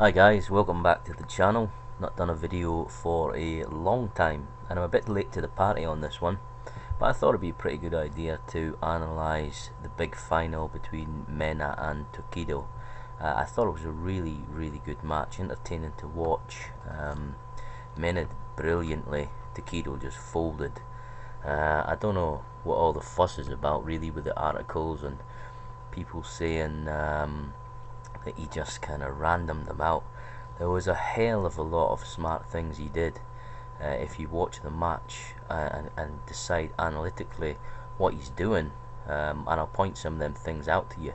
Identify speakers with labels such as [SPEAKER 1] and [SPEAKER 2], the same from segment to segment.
[SPEAKER 1] Hi guys, welcome back to the channel. Not done a video for a long time and I'm a bit late to the party on this one, but I thought it'd be a pretty good idea to analyse the big final between Mena and Tokido. I thought it was a really good match, entertaining to watch. Mena did brilliantly, Tokido just folded. I don't know what all the fuss is about really with the articles and people saying that he just kind of randomed them out. There was a hell of a lot of smart things he did. If you watch the match and decide analytically what he's doing, and I'll point some of them things out to you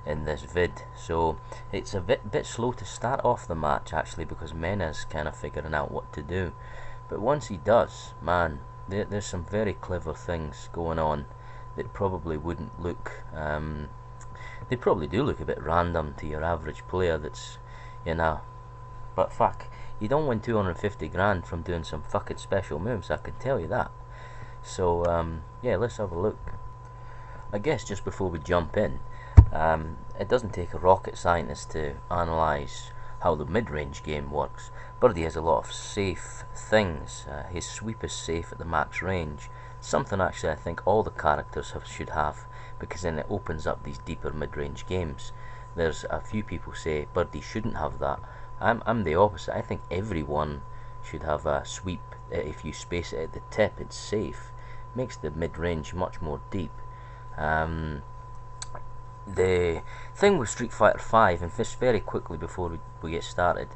[SPEAKER 1] in this vid. So it's a bit slow to start off the match actually, because Mena's kind of figuring out what to do, but once he does, man, there's some very clever things going on that probably wouldn't look they probably do look a bit random to your average player that's, but fuck, you don't win 250 grand from doing some fucking special moves, I can tell you that. So yeah, let's have a look. I guess just before we jump in, it doesn't take a rocket scientist to analyse how the mid-range game works. Birdie has a lot of safe things. His sweep is safe at the max range, something actually I think all the characters should have, because then it opens up these deeper mid-range games. There's a few people say Birdie shouldn't have that. I'm the opposite. I think everyone should have a sweep. If you space it at the tip, it's safe. Makes the mid-range much more deep. The thing with Street Fighter 5, and just very quickly before we get started,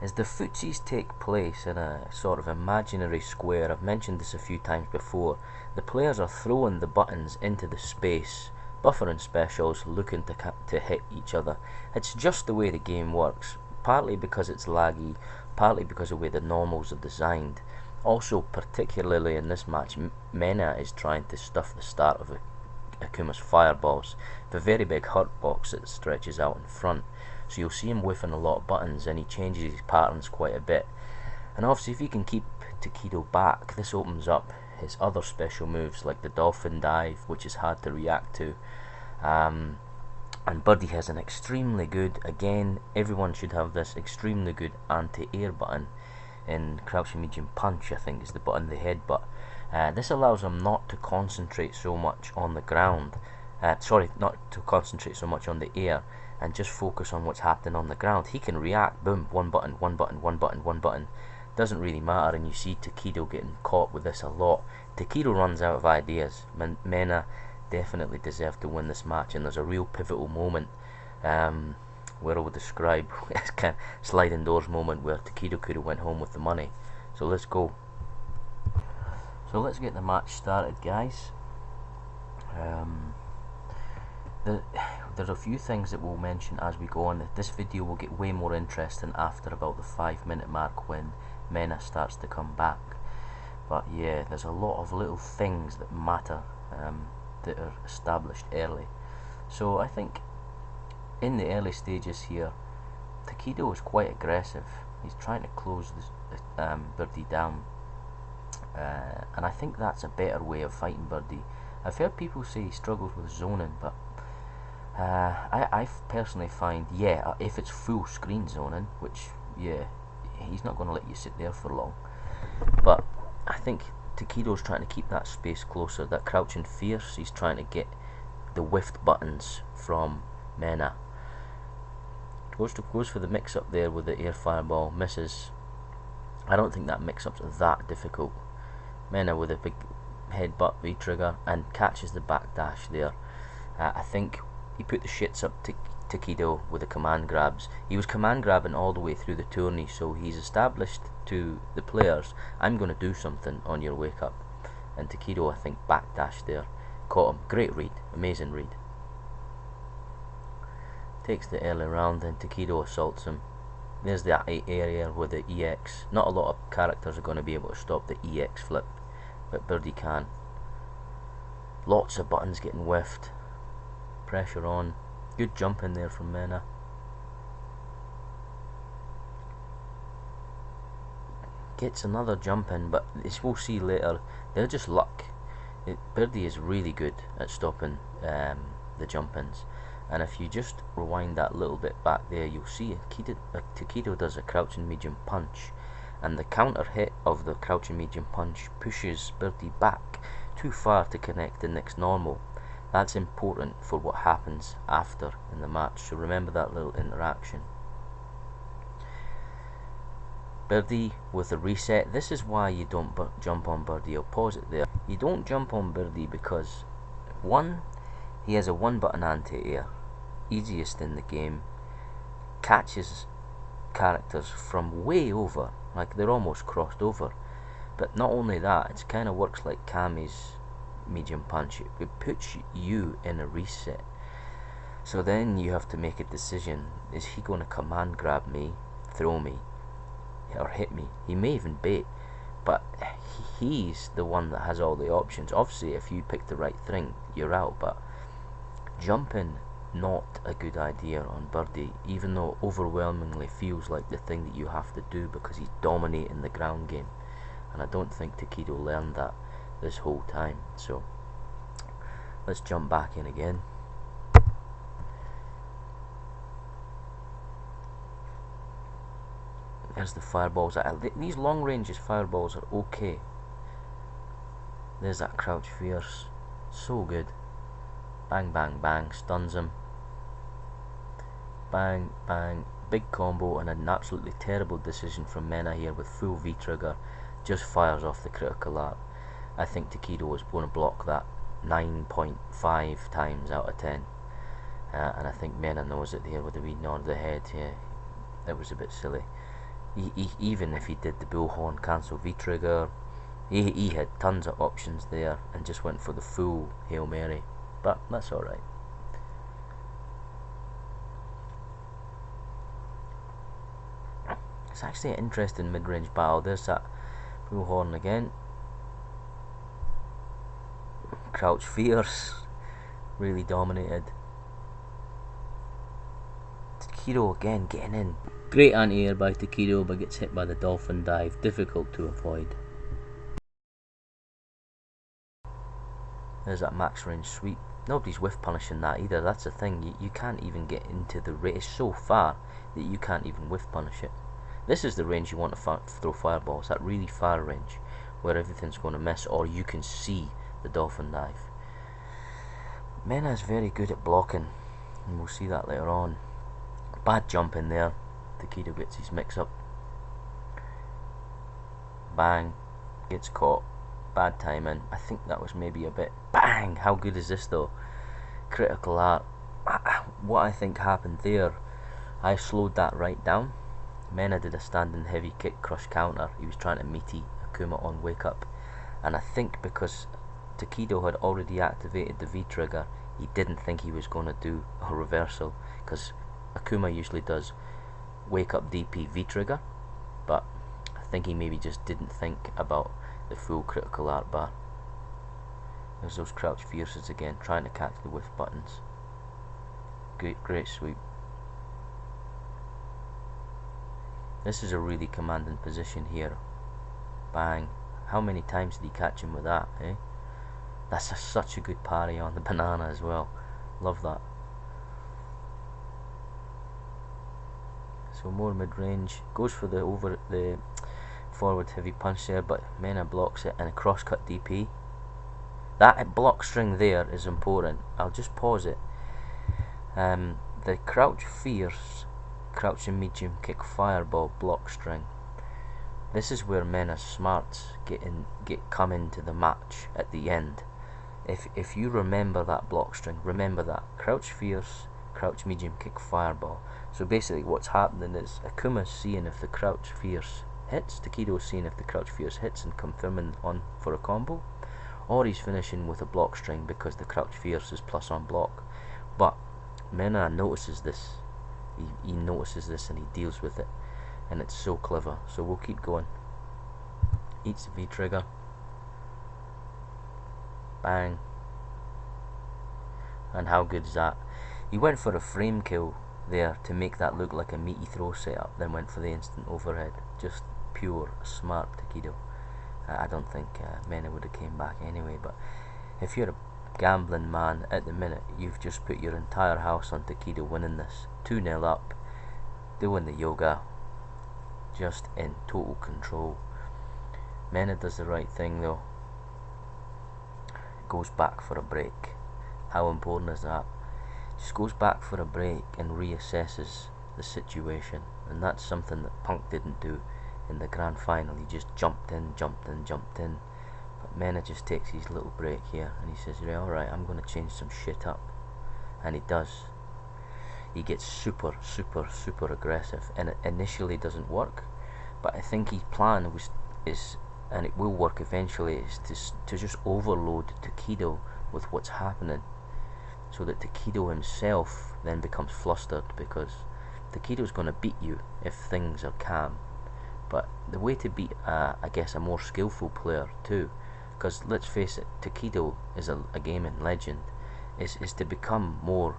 [SPEAKER 1] is the footsies take place in a sort of imaginary square. I've mentioned this a few times before. The players are throwing the buttons into the space, buffering specials, looking to hit each other. It's just the way the game works, partly because it's laggy, partly because of the way the normals are designed. Also, particularly in this match, Mena is trying to stuff the start of Akuma's fireballs, the very big hurt box that stretches out in front. So you'll see him whiffing a lot of buttons, and he changes his patterns quite a bit. And obviously if he can keep Tokido back, this opens up his other special moves like the dolphin dive, which is hard to react to. And Birdie has an extremely good, again everyone should have this, extremely good anti-air button in crouching medium punch, I think is the button, the headbutt. This allows him not to concentrate so much on the ground, not to concentrate so much on the air, and just focus on what's happening on the ground. He can react, boom, one button, doesn't really matter. And you see Tokido getting caught with this a lot. Tokido runs out of ideas. Mena definitely deserved to win this match, and there's a real pivotal moment where I would describe this kind of sliding doors moment where Tokido could have went home with the money. So let's go. So let's get the match started, guys. There's a few things that we'll mention as we go on. This video will get way more interesting after about the 5-minute mark when Mena starts to come back. But yeah, there's a lot of little things that matter that are established early. So I think in the early stages here, Tokido is quite aggressive. He's trying to close this Birdie down. And I think that's a better way of fighting Birdie. I've heard people say he struggles with zoning, but I personally find, yeah, if it's full screen zoning, which, yeah, he's not going to let you sit there for long, but I think Tokido's trying to keep that space closer, that crouching fierce. He's trying to get the whiffed buttons from Mena. Goes for the mix up there with the air fireball, misses. I don't think that mix up's that difficult. Mena with a big headbutt V-trigger and catches the backdash there. I think he put the shits up to Tokido with the command grabs. He was command grabbing all the way through the tourney, so he's established to the players, I'm going to do something on your wake up. And Tokido, I think, backdash there. Caught him. Great read. Amazing read. Takes the early round, and Tokido assaults him. There's that area with the EX. Not a lot of characters are going to be able to stop the EX flip, but Birdie can. Lots of buttons getting whiffed. Pressure on. Good jump in there from Mena. Gets another jump in, but as we'll see later, they're just luck. Birdie is really good at stopping the jump ins. And if you just rewind that little bit back there, you'll see Tokido does a crouching medium punch, and the counter hit of the crouching medium punch pushes Birdie back too far to connect the next normal. That's important for what happens after in the match, so remember that little interaction. Birdie with a reset. This is why you don't jump on Birdie. I'll pause it there. You don't jump on Birdie because, one, he has a one button anti-air, easiest in the game, catches characters from way over, like they're almost crossed over. But not only that, it kind of works like Kami's medium punch. It puts you in a reset. So then you have to make a decision. Is he going to command grab me, throw me, or hit me? He may even bait, but he's the one that has all the options. Obviously, if you pick the right thing, you're out, but jumping, not a good idea on Birdie, even though it overwhelmingly feels like the thing that you have to do because he's dominating the ground game. And I don't think Tokido learned that this whole time. So let's jump back in again. There's the fireballs. These long ranges fireballs are okay. There's that crouch fierce, so good. Bang bang bang, stuns him. Bang bang, big combo, and an absolutely terrible decision from Mena here with full V trigger. Just fires off the critical art. I think Tokido was going to block that 9.5 times out of 10, and I think Mena knows it there with the wee nod of the head. Yeah, it was a bit silly. Even if he did the bullhorn cancel V trigger, he had tons of options there and just went for the full Hail Mary, but that's alright. It's actually an interesting mid-range battle. There's that bullhorn again. Crouch fierce, really dominated. Tokido again getting in. Great anti-air by Tokido, but gets hit by the dolphin dive. Difficult to avoid. There's that max range sweep. Nobody's whiff punishing that either. That's the thing. You can't even get into the range. It's so far that you can't even whiff punish it. This is the range you want to throw fireballs. That really far range where everything's going to miss, or you can see the dolphin dive. Mena is very good at blocking, and we'll see that later on. Bad jump in there. Tokido gets his mix up. Bang, gets caught. Bad timing. I think that was maybe a bit. Bang! How good is this though? Critical art. What I think happened there, I slowed that right down. Mena did a standing heavy kick crush counter. He was trying to meaty Akuma on wake up, and I think because Tokido had already activated the V trigger, he didn't think he was going to do a reversal, because Akuma usually does wake up DP V trigger, but I think he maybe just didn't think about the full critical art bar. There's those crouch fierces again, trying to catch the whiff buttons. Great sweep. This is a really commanding position here. Bang. How many times did he catch him with that, eh? That's such a good parry on the banana as well. Love that. So more mid-range. Goes for the forward heavy punch there, but Mena blocks it, and a cross-cut DP. That block string there is important. I'll just pause it. The crouch fierce, crouching medium kick fireball block string. This is where Mena's smarts come into the match at the end. If you remember that block string, remember that crouch fierce, crouch medium kick fireball. So basically what's happening is Akuma's seeing if the crouch fierce hits, Tokido's seeing if the crouch fierce hits and confirming on for a combo, or he's finishing with a block string because the crouch fierce is plus on block. But Mena notices this. He notices this and he deals with it, and it's so clever. So we'll keep going. Eats the V trigger. Bang. And how good is that? He went for a frame kill there to make that look like a meaty throw setup, then went for the instant overhead. Just pure smart Tokido. I don't think Mena would have came back anyway, but if you're gambling man at the minute. You've just put your entire house on Tokido winning this. 2-0 up, doing the yoga, just in total control. Mena does the right thing though. Goes back for a break. How important is that? Just goes back for a break and reassesses the situation, and that's something that Punk didn't do in the grand final. He just jumped in. But Mena just takes his little break here and he says, yeah, alright, I'm going to change some shit up. And he does. He gets super aggressive, and it initially doesn't work, but I think his plan is, and it will work eventually, is to just overload Tokido with what's happening, so that Tokido himself then becomes flustered, because Tokido's going to beat you if things are calm. But the way to beat, I guess, a more skillful player too, because let's face it, Tokido is a gaming legend, is to become more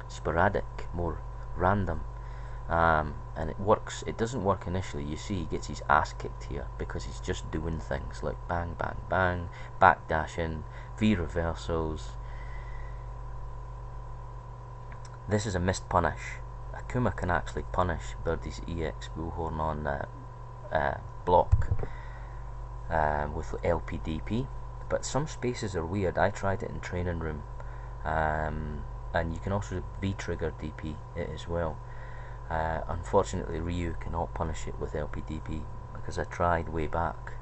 [SPEAKER 1] sporadic, more random, and it works. It doesn't work initially. You see, he gets his ass kicked here because he's just doing things like bang, bang, bang, backdashing, V reversals. This is a missed punish. Akuma can actually punish Birdie's EX bullhorn on block with LPDP, but some spaces are weird. I tried it in training room, and you can also V-trigger DP it as well. Unfortunately, Ryu cannot punish it with LPDP because I tried way back,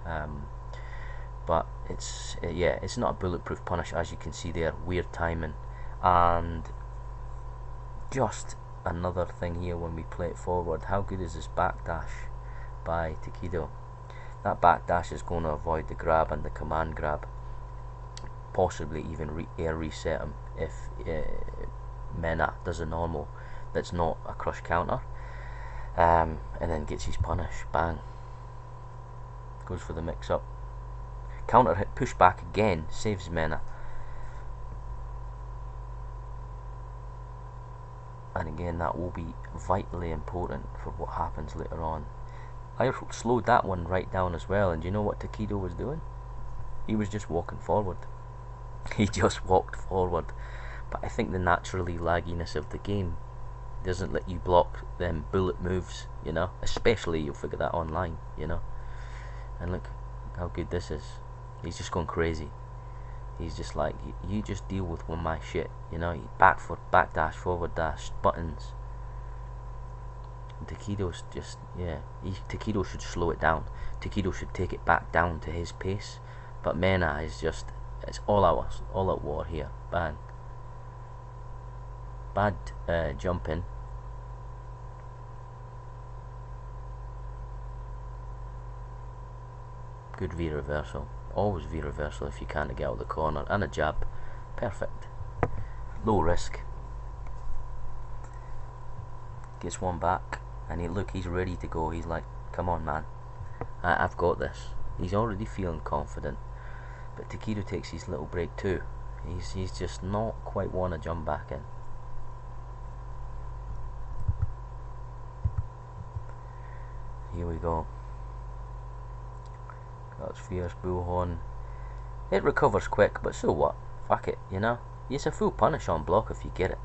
[SPEAKER 1] but it's it's not a bulletproof punish, as you can see there. Weird timing, and just another thing here when we play it forward. How good is this backdash by Tokido? That backdash is going to avoid the grab and the command grab, possibly even air reset him if Mena does a normal that's not a crush counter, and then gets his punish. Bang, goes for the mix up, counter hit, push back again, saves Mena, and again that will be vitally important for what happens later on. I slowed that one right down as well, and do you know what Tokido was doing? He was just walking forward. He just walked forward. But I think the naturally lagginess of the game doesn't let you block them bullet moves, you know, especially you'll figure that online, you know. And look how good this is. He's just going crazy. He's just like, you just deal with one of my shit, you know. Back dash, forward dash, buttons. And Tokido's just, Tokido should slow it down. Tokido should take it back down to his pace. But Mena is just, it's all out war here. Bang. Bad jumping. Good V reversal. Always V reversal if you can't get out of the corner. And a jab. Perfect. Low risk. Gets one back. And he's ready to go. He's like, come on, man. I've got this. He's already feeling confident. But Tokido takes his little break too. He's just not quite want to jump back in. Here we go. That's fierce bullhorn. It recovers quick, but so what? Fuck it, you know? It's a full punish on block if you get it.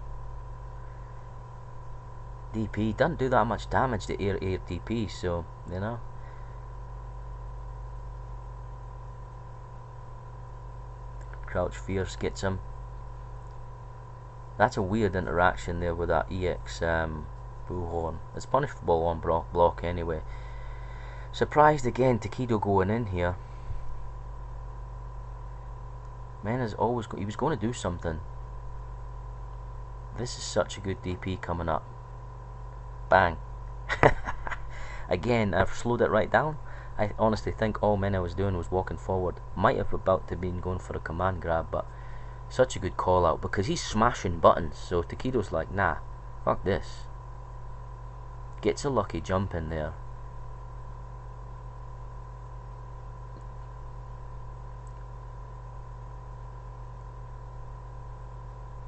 [SPEAKER 1] DP doesn't do that much damage to air DP, so, you know. Crouch fierce gets him. That's a weird interaction there with that EX bullhorn. It's punishable on block anyway. Surprised again, Tokido going in here. Mena's always he was going to do something. This is such a good DP coming up. Bang. Again, I've slowed it right down. I honestly think all Mena was doing was walking forward. Might have about to been going for a command grab, but such a good call out because he's smashing buttons. So Tokido's like, nah, fuck this. Gets a lucky jump in there.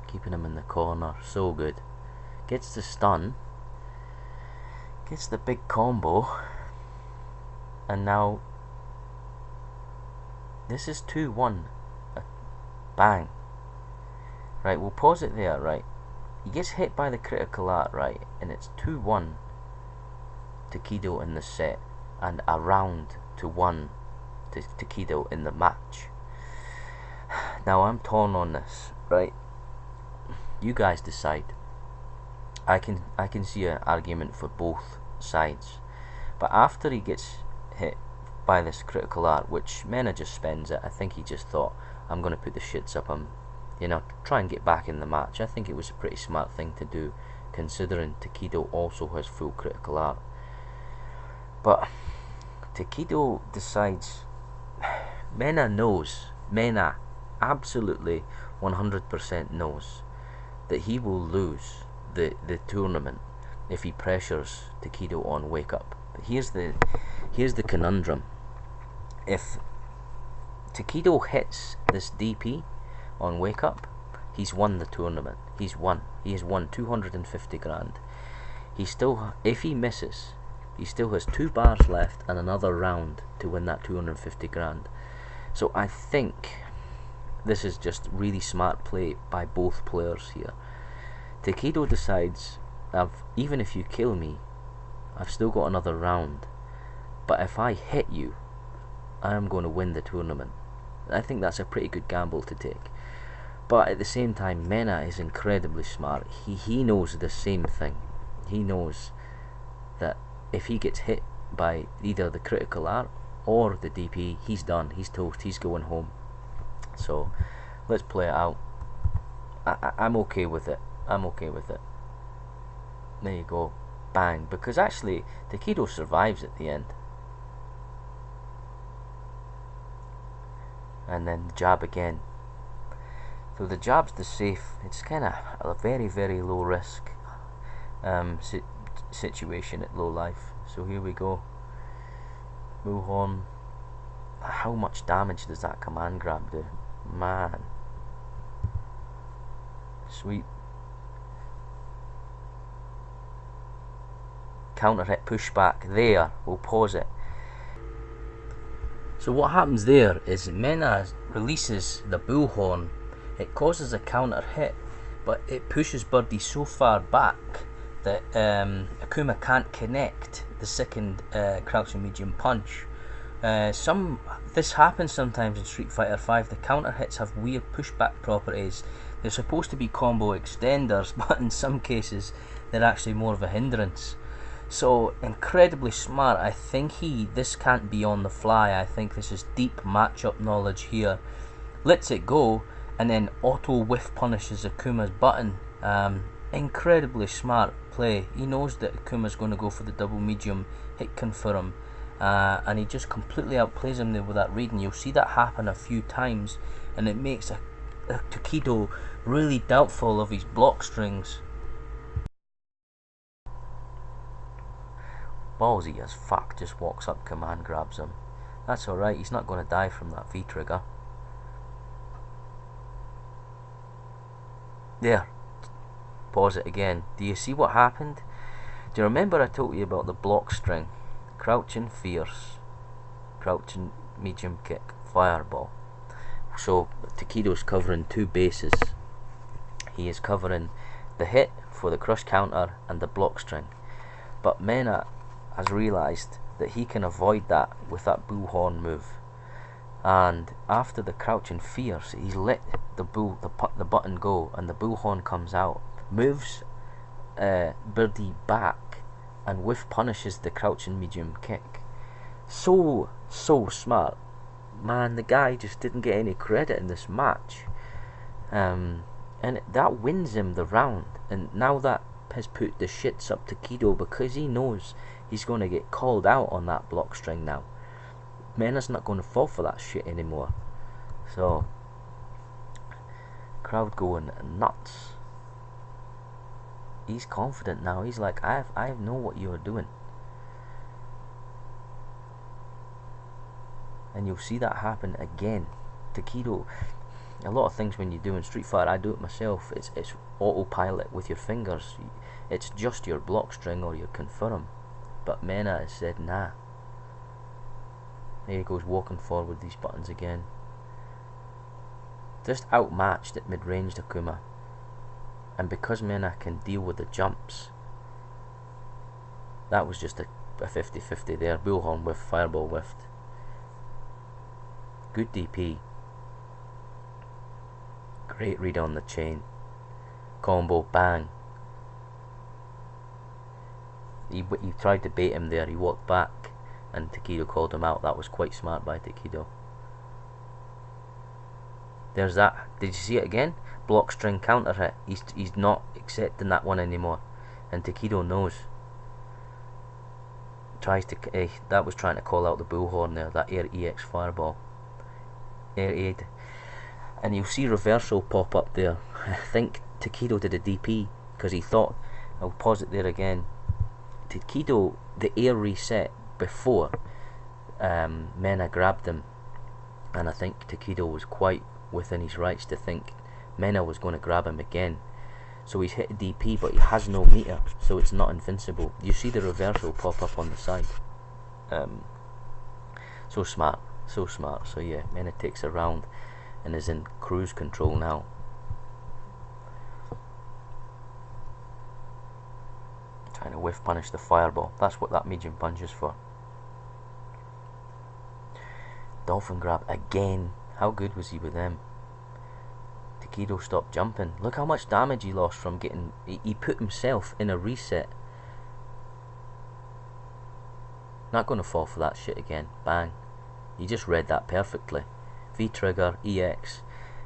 [SPEAKER 1] Keeping him in the corner, so good. Gets the stun. Gets the big combo. And now this is 2-1. bang. Right, we'll pause it there, right? He gets hit by the critical art, right? And it's 2-1 Tokido in the set, and a round to 1 to Tokido in the match. Now I'm torn on this, right? You guys decide. I can see an argument for both sides. But after he gets hit by this critical art, which Mena just spends it, I think he just thought, I'm going to put the shits up him, you know, try and get back in the match. I think it was a pretty smart thing to do, considering Tokido also has full critical art. But Tokido decides, Mena absolutely 100% knows that he will lose the tournament if he pressures Tokido on wake up. But here's the conundrum. If Tokido hits this DP on wake up, he's won the tournament. He has won 250 grand. He still, if he misses, he still has 2 bars left and another round to win that 250 grand. So I think this is just really smart play by both players here. Tokido decides, even if you kill me, I've still got another round. But if I hit you, I am going to win the tournament. I think that's a pretty good gamble to take. But at the same time, Mena is incredibly smart. He knows the same thing. He knows that if he gets hit by either the critical art or the DP, he's done. He's toast. He's going home. So let's play it out. I'm okay with it. I'm okay with it. There you go. Bang. Because actually, Tokido survives at the end. And then the jab again. So the jab's the safe. It's kind of a very, very low risk situation at low life. So here we go. Move on. How much damage does that command grab do? Man. Sweet. Counter hit pushback there. We'll pause it. So what happens there is Mena releases the bullhorn. It causes a counter hit, but it pushes Birdie so far back that Akuma can't connect the second crouching medium punch. This happens sometimes in Street Fighter V. The counter hits have weird pushback properties. They're supposed to be combo extenders, but in some cases they're actually more of a hindrance. So incredibly smart. I think this can't be on the fly. I think this is deep matchup knowledge here. Lets it go and then auto whiff punishes Akuma's button. Incredibly smart play. He knows that Akuma's going to go for the double medium hit confirm, and he just completely outplays him there with that read, and you'll see that happen a few times, and it makes a Tokido really doubtful of his block strings. Ballsy as fuck, just walks up, command grabs him. That's alright, he's not going to die from that V trigger. There. Pause it again. Do you see what happened? Do you remember I told you about the block string? Crouching fierce, crouching medium kick, fireball. So Tokido's covering 2 bases. He is covering the hit for the crush counter and the block string. But Mena has realised that he can avoid that with that bullhorn move, and after the crouching fierce, he's let the button go, and the bullhorn comes out, moves Birdie back, and whiff punishes the crouching medium kick. So smart, man. The guy just didn't get any credit in this match, and that wins him the round. And now that has put the shits up Tokido, because he knows he's going to get called out on that block string now. Mena's not going to fall for that shit anymore. So, crowd going nuts. He's confident now. He's like, I know what you're doing. And you'll see that happen again. Tokido, a lot of things when you do in Street Fighter, I do it myself, it's autopilot with your fingers. It's just your block string or your confirm. But Mena has said nah. There he goes, walking forward these buttons again. just outmatched at mid-range Akuma. And because Mena can deal with the jumps, that was just a 50-50 there. Bullhorn whiff, fireball whiffed. Good DP. Great read on the chain. Combo, bang. He tried to bait him there, he walked back and Tokido called him out. That was quite smart by Tokido. There's that. Did you see it again? Block string counter hit. He's not accepting that one anymore. And Tokido knows. Tries to that was trying to call out the bullhorn there, that air EX fireball. Air aid. And you'll see reversal pop up there. I think Tokido did a DP because he thought, I'll pause it there again. Tokido, the air reset before Mena grabbed him, and I think Tokido was quite within his rights to think Mena was going to grab him again. So he's hit a DP, but he has no meter, so it's not invincible. You see the reversal pop up on the side. So smart, so smart. So yeah, Mena takes a round and is in cruise control now. Trying to whiff punish the fireball. That's what that medium punch is for. Dolphin grab again. How good was he with them? Tokido stopped jumping. Look how much damage he lost from getting... He put himself in a reset. Not going to fall for that shit again. Bang. He just read that perfectly. V-trigger, EX.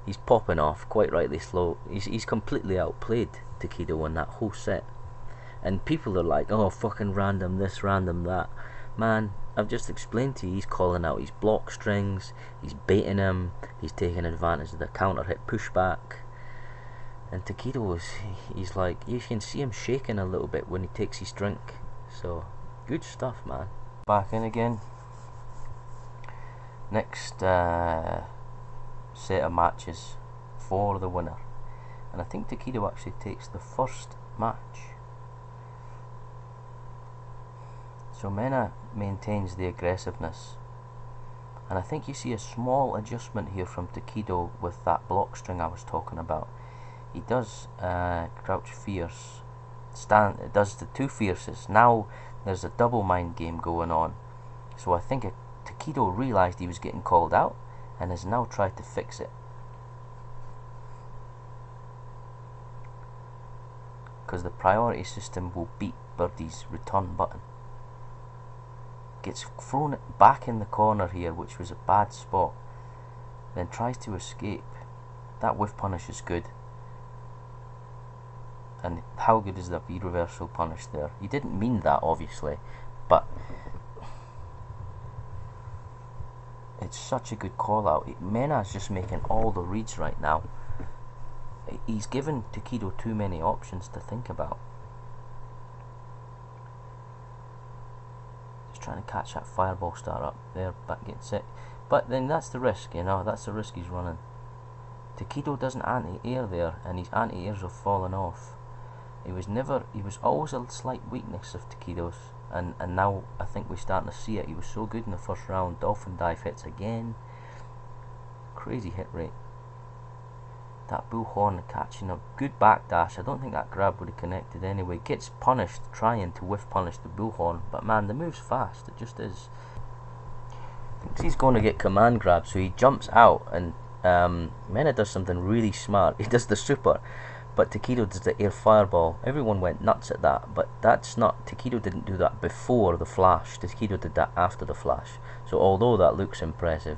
[SPEAKER 1] He's popping off, quite rightly slow. He's completely outplayed Tokido in that whole set. And people are like, oh, fucking random this, random that. Man, I've just explained to you, he's calling out his block strings, he's baiting him, he's taking advantage of the counter hit pushback. And Tokido he's like, you can see him shaking a little bit when he takes his drink. So, good stuff, man. Back in again. Next set of matches for the winner. And I think Tokido actually takes the first match. So Mena maintains the aggressiveness, and I think you see a small adjustment here from Tokido with that block string I was talking about. He does crouch fierce, it does the two fierces. Now there's a double mind game going on, so I think Tokido realised he was getting called out and has now tried to fix it, because the priority system will beat Birdie's return button. Gets thrown back in the corner here, which was a bad spot, then tries to escape. That whiff punish is good. And how good is that V-reversal punish there? He didn't mean that, obviously, but it's such a good call out. Mena's just making all the reads right now. He's given Tokido too many options to think about. Trying to catch that fireball start up there, back getting sick, but then that's the risk, you know, that's the risk he's running. Tokido doesn't anti-air there, and his anti-airs have fallen off. He was always a slight weakness of Tokido's, and now I think we're starting to see it. He was so good in the first round. Dolphin dive hits again, crazy hit rate. That bullhorn catching a good backdash. I don't think that grab would have connected anyway. Gets punished trying to whiff punish the bullhorn, but man, the move's fast. It just is. Thinks he's going to get command grab, so he jumps out, and Mena does something really smart. He does the super, but Tokido does the air fireball. Everyone went nuts at that, but that's not. Tokido didn't do that before the flash. Tokido did that after the flash. So although that looks impressive,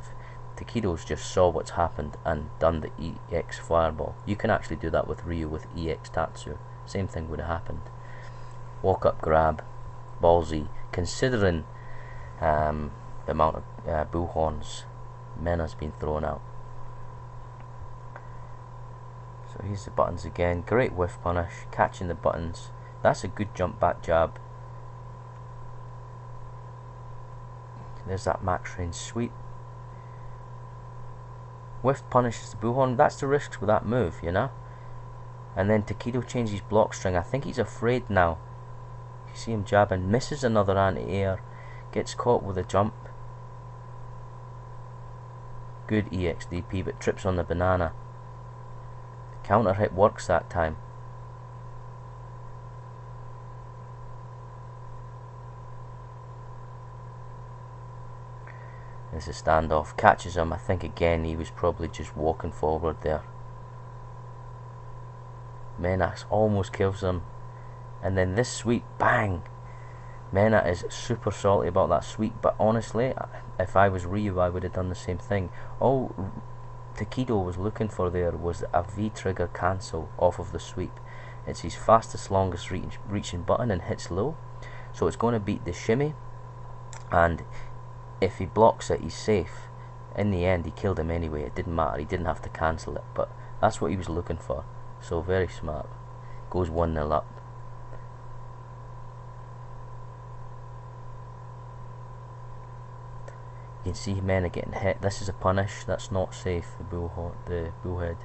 [SPEAKER 1] Tokido's just saw what's happened and done the EX fireball. You can actually do that with Ryu with EX Tatsu. Same thing would have happened. Walk up grab, ballsy, considering the amount of bullhorns Mena's been thrown out. So here's the buttons again. Great whiff punish, catching the buttons. That's a good jump back jab. There's that max range sweep. Whiff punishes the bullhorn. That's the risks with that move, you know. And then Tokido changes block string. I think he's afraid now. You see him jabbing, misses another anti-air, gets caught with a jump. Good EXDP, but trips on the banana. Counter hit works that time. There's a standoff. Catches him. I think again he was probably just walking forward there. Mena almost kills him. And then this sweep, bang! Mena is super salty about that sweep, but honestly, if I was Ryu, I would have done the same thing. All Tokido was looking for there was a V-trigger cancel off of the sweep. It's his fastest, longest reaching button and hits low, so it's going to beat the shimmy, and if he blocks it, he's safe. In the end, he killed him anyway. It didn't matter. He didn't have to cancel it, but that's what he was looking for. So very smart. Goes 1-0 up. You can see Mena getting hit. This is a punish. That's not safe. The bullhead.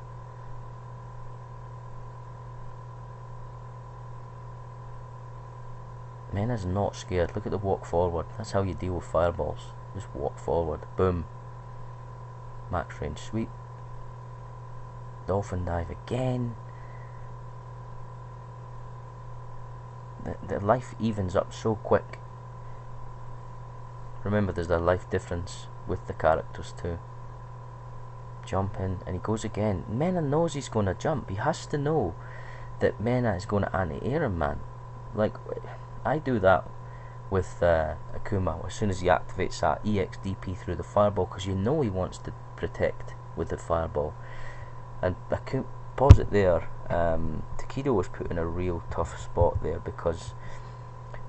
[SPEAKER 1] Mena's not scared. Look at the walk forward. That's how you deal with fireballs. Just walk forward. Boom. Max range sweep. Dolphin dive again. The life evens up so quick. Remember, there's a life difference with the characters too. Jumping, and he goes again. Mena knows he's going to jump. He has to know that Mena is going to anti-air him, man. Like, I do that with Akuma. As soon as he activates that EXDP through the fireball, because you know he wants to protect with the fireball. And Akuma, pause it there. Tokido was put in a real tough spot there because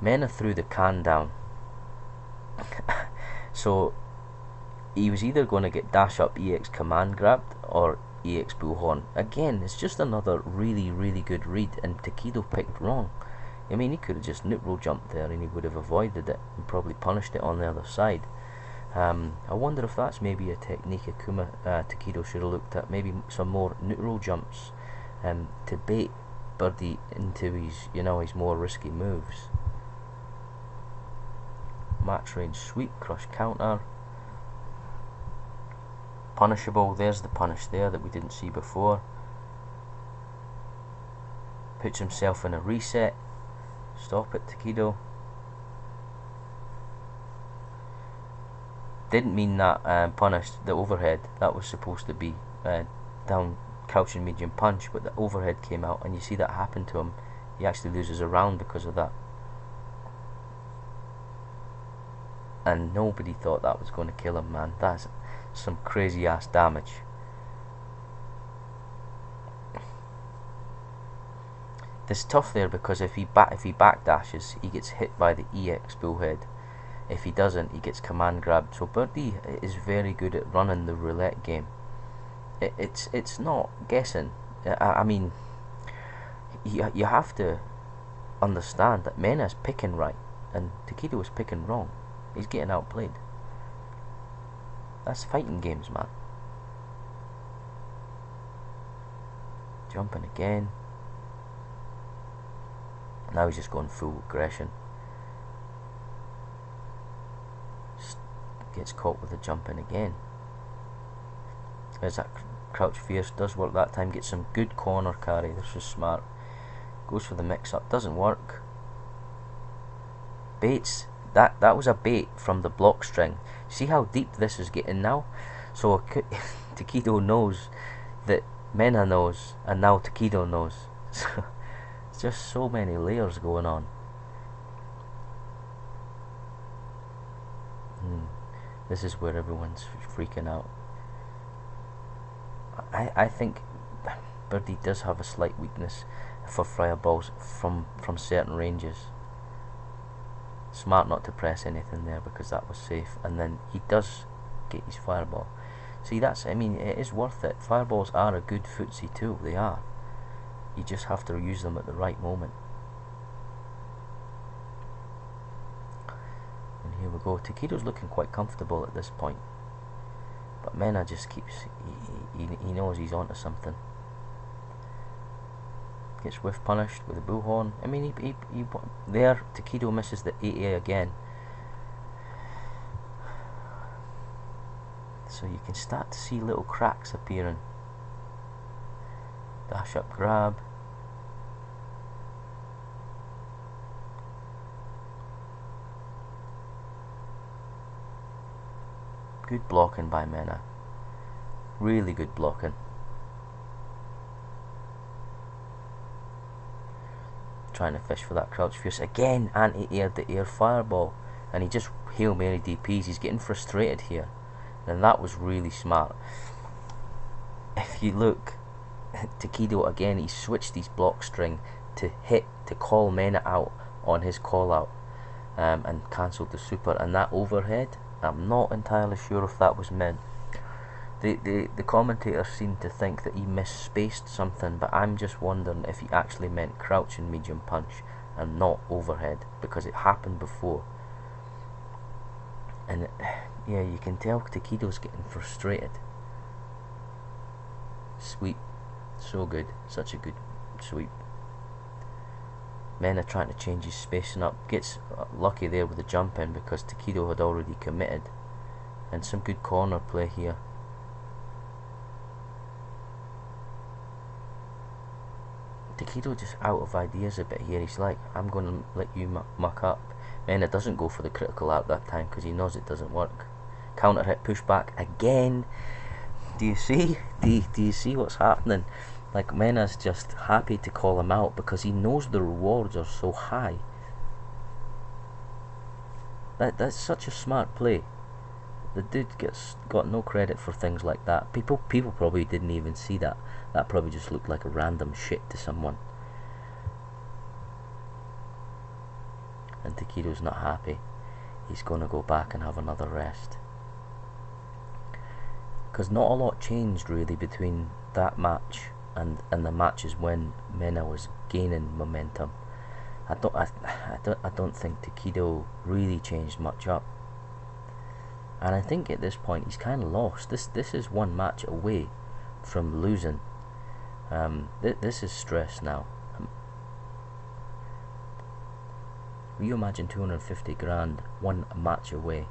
[SPEAKER 1] Mena threw the can down. So he was either going to get dash up EX command grabbed or EX bullhorn. Again, it's just another really good read, and Tokido picked wrong. I mean, he could have just neutral jumped there and he would have avoided it and probably punished it on the other side. I wonder if that's maybe a technique Tokido should have looked at. Maybe some more neutral jumps to bait Birdie into his, his more risky moves. Max range sweep, crush counter. Punishable, there's the punish there that we didn't see before. Puts himself in a reset. Stop it, Tokido. Didn't mean that punished the overhead. That was supposed to be down crouching medium punch, but the overhead came out, and you see that happen to him. He actually loses a round because of that. And nobody thought that was going to kill him, man. That's some crazy ass damage. It's tough there because if he backdashes, he gets hit by the EX bullhead. If he doesn't, he gets command grabbed. So Birdie is very good at running the roulette game. It's not guessing. I mean, you have to understand that Mena is picking right and Tokido is picking wrong. He's getting outplayed. That's fighting games, man. Jumping again. Now he's just going full aggression. Just gets caught with the jumping again. There's that crouch fierce, does work that time. Gets some good corner carry. This was smart. Goes for the mix up, doesn't work. Baits. That was a bait from the block string. See how deep this is getting now? So Tokido knows that Mena knows, and now Tokido knows. It's just so many layers going on. This is where everyone's freaking out. I think Birdie does have a slight weakness for fireballs from certain ranges. Smart not to press anything there because that was safe, and then he does get his fireball. See, I mean, it is worth it. Fireballs are a good footsie tool, they are. You just have to use them at the right moment. And here we go. Tokido's looking quite comfortable at this point, but Mena just keeps, he knows he's onto something. Gets whiff punished with a bullhorn. I mean, he there, Tokido misses the 8A again. So you can start to see little cracks appearing. Dash up grab. Good blocking by Mena. Really good blocking. Trying to fish for that crouch fierce. Again, anti-aired the air fireball. And he just Hail Mary DPs. He's getting frustrated here. And that was really smart. If you look, Tokido again, he switched his block string to call Mena out on his call out, and cancelled the super. And that overhead, I'm not entirely sure if that was meant. The commentator seemed to think that he misspaced something, but I'm just wondering if he actually meant crouch and medium punch and not overhead, because it happened before. And yeah, you can tell Tokido's getting frustrated. Sweep, so good, such a good sweep. Mena trying to change his spacing up, gets lucky there with the jump in because Tokido had already committed. And some good corner play here. Tokido just out of ideas a bit here. He's like, I'm going to let you muck up. Mena doesn't go for the critical out that time because he knows it doesn't work. Counter hit, push back again. Do you see? Do you see what's happening? Like, Mena's just happy to call him out because he knows the rewards are so high. That's such a smart play. The dude got no credit for things like that. People probably didn't even see that. That probably just looked like a random shit to someone. And Tokido's not happy. He's going to go back and have another rest. Because not a lot changed really between that match and the matches when Mena was gaining momentum. I don't think Tokido really changed much up. And I think at this point he's kind of lost. This is one match away from losing. This is stress now. You imagine 250 grand, one match away.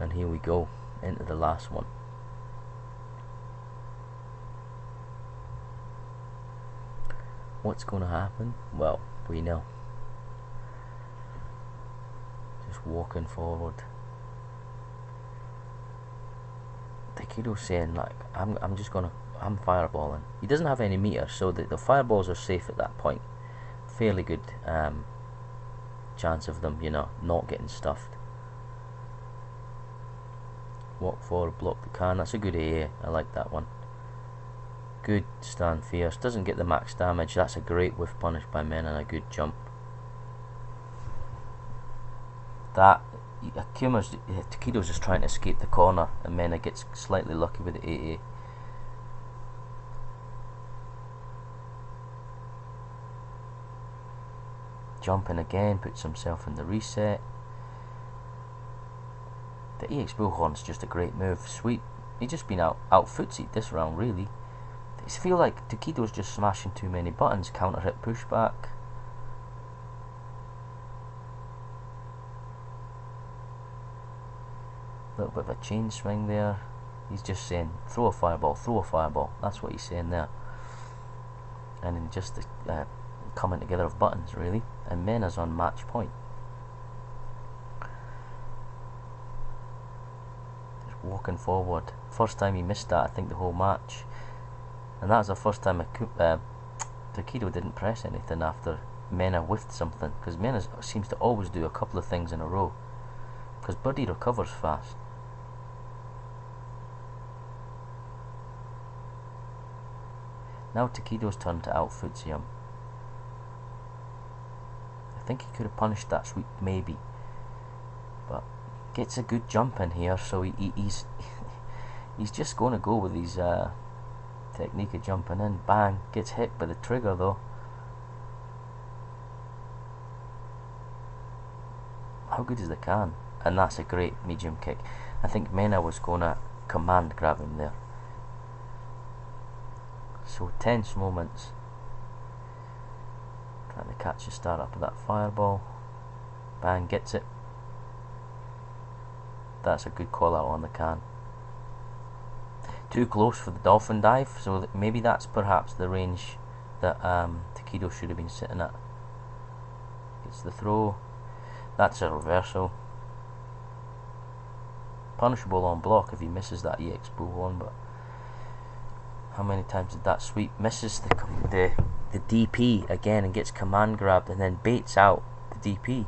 [SPEAKER 1] And here we go, into the last one. What's going to happen? Well, we know. Just walking forward. Tokido's saying, like, I'm fireballing. He doesn't have any meter, so the fireballs are safe at that point. Fairly good chance of them, you know, not getting stuffed. Walk forward, block the can. That's a good AA. I like that one. Good stand fierce. Doesn't get the max damage. That's a great whiff punish by Mena and a good jump. That Tokido's just trying to escape the corner, and Mena gets slightly lucky with the AA. Jumping again, puts himself in the reset. The EX Bullhorn's just a great move. Sweep. He's just been out footsied this round, really. I feel like Tokido's just smashing too many buttons. Counter hit, pushback. A little bit of a chain swing there. He's just saying, throw a fireball, throw a fireball. That's what he's saying there. And then just the coming together of buttons, really. And Mena's on match point. Just walking forward. First time he missed that, I think, the whole match. And that was the first time Tokido didn't press anything after Mena whiffed something. Because Mena seems to always do a couple of things in a row. Because Birdie recovers fast. Now Tokido's turn to outfootsie him. I think he could have punished that sweep, maybe. But gets a good jump in here, so he's just going to go with his technique of jumping in. Bang, gets hit by the trigger though. How good is the can? And that's a great medium kick. I think Mena was going to command grab him there. So tense moments. Trying to catch the start up of that fireball. Bang, gets it. That's a good call out on the can. Too close for the dolphin dive, so maybe that's perhaps the range that Tokido should have been sitting at. Gets the throw. That's a reversal. Punishable on block if he misses that EX bullhorn, but how many times did that sweep? Misses the DP again and gets command grabbed and then baits out the DP.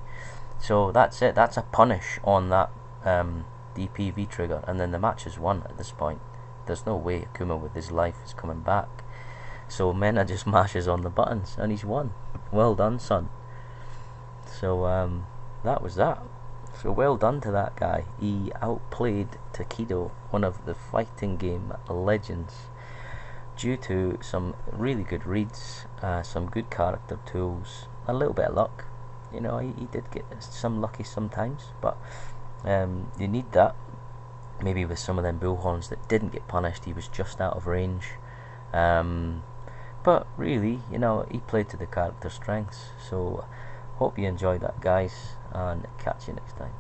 [SPEAKER 1] So that's it. That's a punish on that DP V-trigger, and then the match is won at this point. There's no way Akuma with his life is coming back. So Mena just mashes on the buttons and he's won. Well done, son. So that was that. So well done to that guy. He outplayed Tokido, one of the fighting game legends, due to some really good reads, some good character tools, a little bit of luck. You know, he did get some lucky sometimes, but you need that. Maybe with some of them bullhorns that didn't get punished, he was just out of range. But really, you know, he played to the character strengths. So hope you enjoyed that, guys, and catch you next time.